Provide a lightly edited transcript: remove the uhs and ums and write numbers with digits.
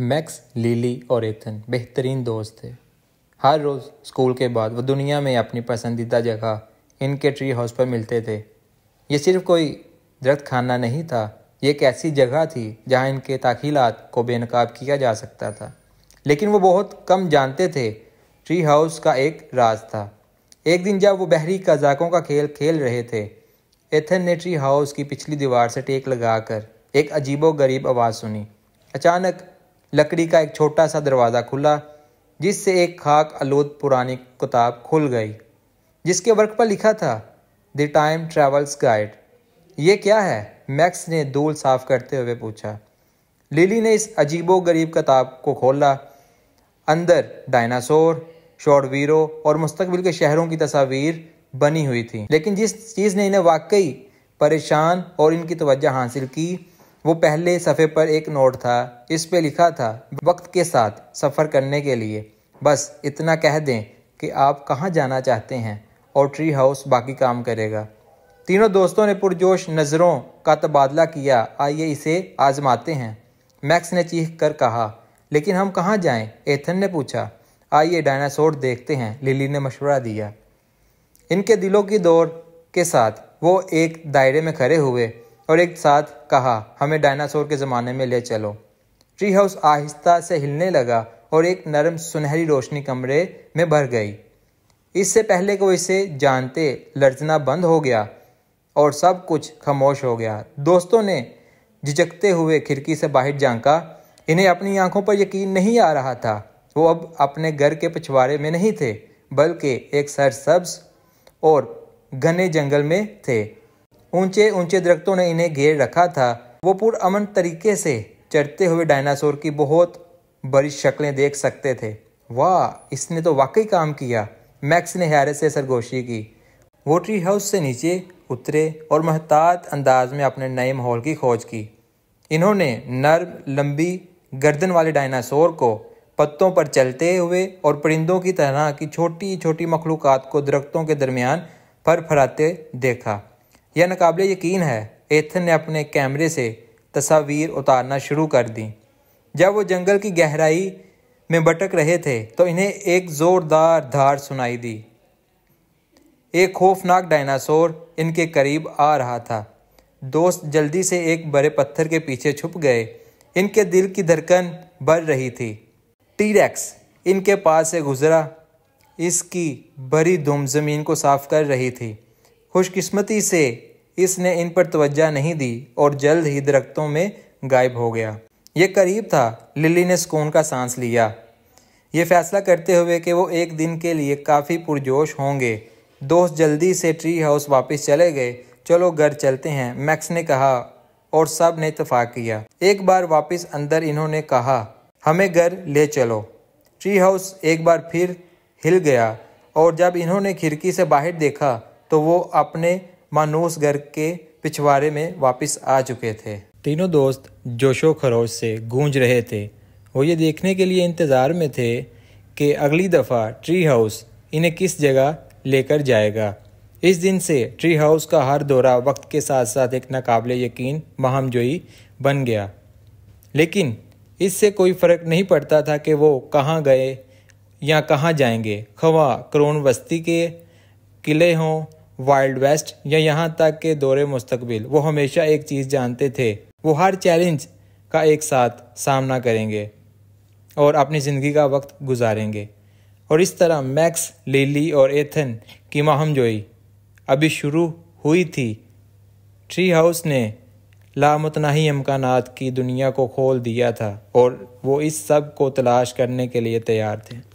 Max, Laila اور Athens بہترین دوست تھے۔ ہر روز اسکول کے بعد وہ دنیا میں اپنی پسندیدہ جگہ ان کے ٹری ہاؤس پر ملتے تھے۔ یہ صرف کوئی درخت خانہ نہیں تھا، یہ ایک ایسی جگہ تھی جہاں ان کے تخیلات کو بے نقاب کیا جا سکتا تھا۔ لیکن وہ بہت کم جانتے تھے ٹری ہاؤس کا ایک راز تھا۔ ایک دن جب وہ بحری قزاقوں کا کھیل کھیل رہے تھے، ایتھن نے ٹری ہاؤس کی پچھلی دیوار سے ٹیک لگا کر ایک عجیب و غریب آواز سنی۔ اچانک لکڑی کا ایک چھوٹا سا دروازہ کھلا، جس سے ایک خاک آلود پرانی کتاب کھل گئی، جس کے ورق پر لکھا تھا دی ٹائم ٹریولز گائیڈ۔ یہ کیا ہے؟ میکس نے دھول صاف کرتے ہوئے پوچھا۔ لیلی نے اس عجیب و غریب کتاب کو کھولا۔ اندر ڈائناسور، شوڑویروں اور مستقبل کے شہروں کی تصاویر بنی ہوئی تھیں، لیکن جس چیز نے انہیں واقعی پریشان اور ان کی توجہ حاصل کی وہ پہلے صفحے پر ایک نوٹ تھا۔ اس پہ لکھا تھا وقت کے ساتھ سفر کرنے کے لیے بس اتنا کہہ دیں کہ آپ کہاں جانا چاہتے ہیں اور ٹری ہاؤس باقی کام کرے گا۔ تینوں دوستوں نے پرجوش نظروں کا تبادلہ کیا۔ آئیے اسے آزماتے ہیں، میکس نے چیخ کر کہا۔ لیکن ہم کہاں جائیں؟ ایتھن نے پوچھا۔ آئیے ڈائناسور دیکھتے ہیں، لیلی نے مشورہ دیا۔ ان کے دلوں کی دوڑ کے ساتھ وہ ایک دائرے میں کھڑے ہوئے اور ایک ساتھ کہا، ہمیں ڈائناسور کے زمانے میں لے چلو۔ ٹری ہاؤس آہستہ سے ہلنے لگا اور ایک نرم سنہری روشنی کمرے میں بھر گئی۔ اس سے پہلے کہ وہ اسے جانتے لرزنا بند ہو گیا اور سب کچھ خاموش ہو گیا۔ دوستوں نے جھجکتے ہوئے کھڑکی سے باہر جھانکا۔ انہیں اپنی آنکھوں پر یقین نہیں آ رہا تھا۔ وہ اب اپنے گھر کے پچھواڑے میں نہیں تھے، بلکہ ایک سرسبز اور گھنے جنگل میں تھے۔ اونچے اونچے درختوں نے انہیں گھیر رکھا تھا۔ وہ پرامن طریقے سے چرتے ہوئے ڈائناسور کی بہت بڑی شکلیں دیکھ سکتے تھے۔ واہ، اس نے تو واقعی کام کیا، میکس نے حیرت سے سرگوشی کی۔ وہ ٹری ہاؤس سے نیچے اترے اور محتاط انداز میں اپنے نئے ماحول کی کھوج کی۔ انہوں نے نرم لمبی گردن والے ڈائناسور کو پتوں پر چلتے ہوئے اور پرندوں کی طرح کی چھوٹی چھوٹی مخلوقات کو درختوں کے درمیان پھر پھراتے دیکھا۔ یہ ناقابل یقین ہے۔ ایتھن نے اپنے کیمرے سے تصاویر اتارنا شروع کر دیں۔ جب وہ جنگل کی گہرائی میں بھٹک رہے تھے تو انہیں ایک زوردار دھاڑ سنائی دی۔ ایک خوفناک ڈائناسور ان کے قریب آ رہا تھا۔ دوست جلدی سے ایک بڑے پتھر کے پیچھے چھپ گئے۔ ان کے دل کی دھڑکن بڑھ رہی تھی۔ ٹی ریکس ان کے پاس سے گزرا۔ اس کی بھری دم زمین کو صاف کر رہی تھی۔ خوش قسمتی سے اس نے ان پر توجہ نہیں دی اور جلد ہی درختوں میں غائب ہو گیا۔ یہ قریب تھا۔ للی نے سکون کا سانس لیا، یہ فیصلہ کرتے ہوئے کہ وہ ایک دن کے لیے کافی پرجوش ہوں گے۔ دوست جلدی سے ٹری ہاؤس واپس چلے گئے۔ چلو گھر چلتے ہیں، میکس نے کہا اور سب نے اتفاق کیا۔ ایک بار واپس اندر انہوں نے کہا، ہمیں گھر لے چلو۔ ٹری ہاؤس ایک بار پھر ہل گیا اور جب انہوں نے کھڑکی سے باہر دیکھا تو وہ اپنے مانوس گھر کے پچھواڑے میں واپس آ چکے تھے۔ تینوں دوست جوش و خروش سے گونج رہے تھے۔ وہ یہ دیکھنے کے لیے انتظار میں تھے کہ اگلی دفعہ ٹری ہاؤس انہیں کس جگہ لے کر جائے گا۔ اس دن سے ٹری ہاؤس کا ہر دورہ وقت کے ساتھ ساتھ ایک ناقابل یقین باہم جوئی بن گیا۔ لیکن اس سے کوئی فرق نہیں پڑتا تھا کہ وہ کہاں گئے یا کہاں جائیں گے، خواہ قرون وسطی کے قلعے ہوں، وائلڈ ویسٹ یا یہاں تک کہ دور مستقبل، وہ ہمیشہ ایک چیز جانتے تھے، وہ ہر چیلنج کا ایک ساتھ سامنا کریں گے اور اپنی زندگی کا وقت گزاریں گے۔ اور اس طرح میکس، لیلی اور ایتھن کی باہم جوئی ابھی شروع ہوئی تھی۔ ٹری ہاؤس نے لامتناہی امکانات کی دنیا کو کھول دیا تھا اور وہ اس سب کو تلاش کرنے کے لیے تیار تھے۔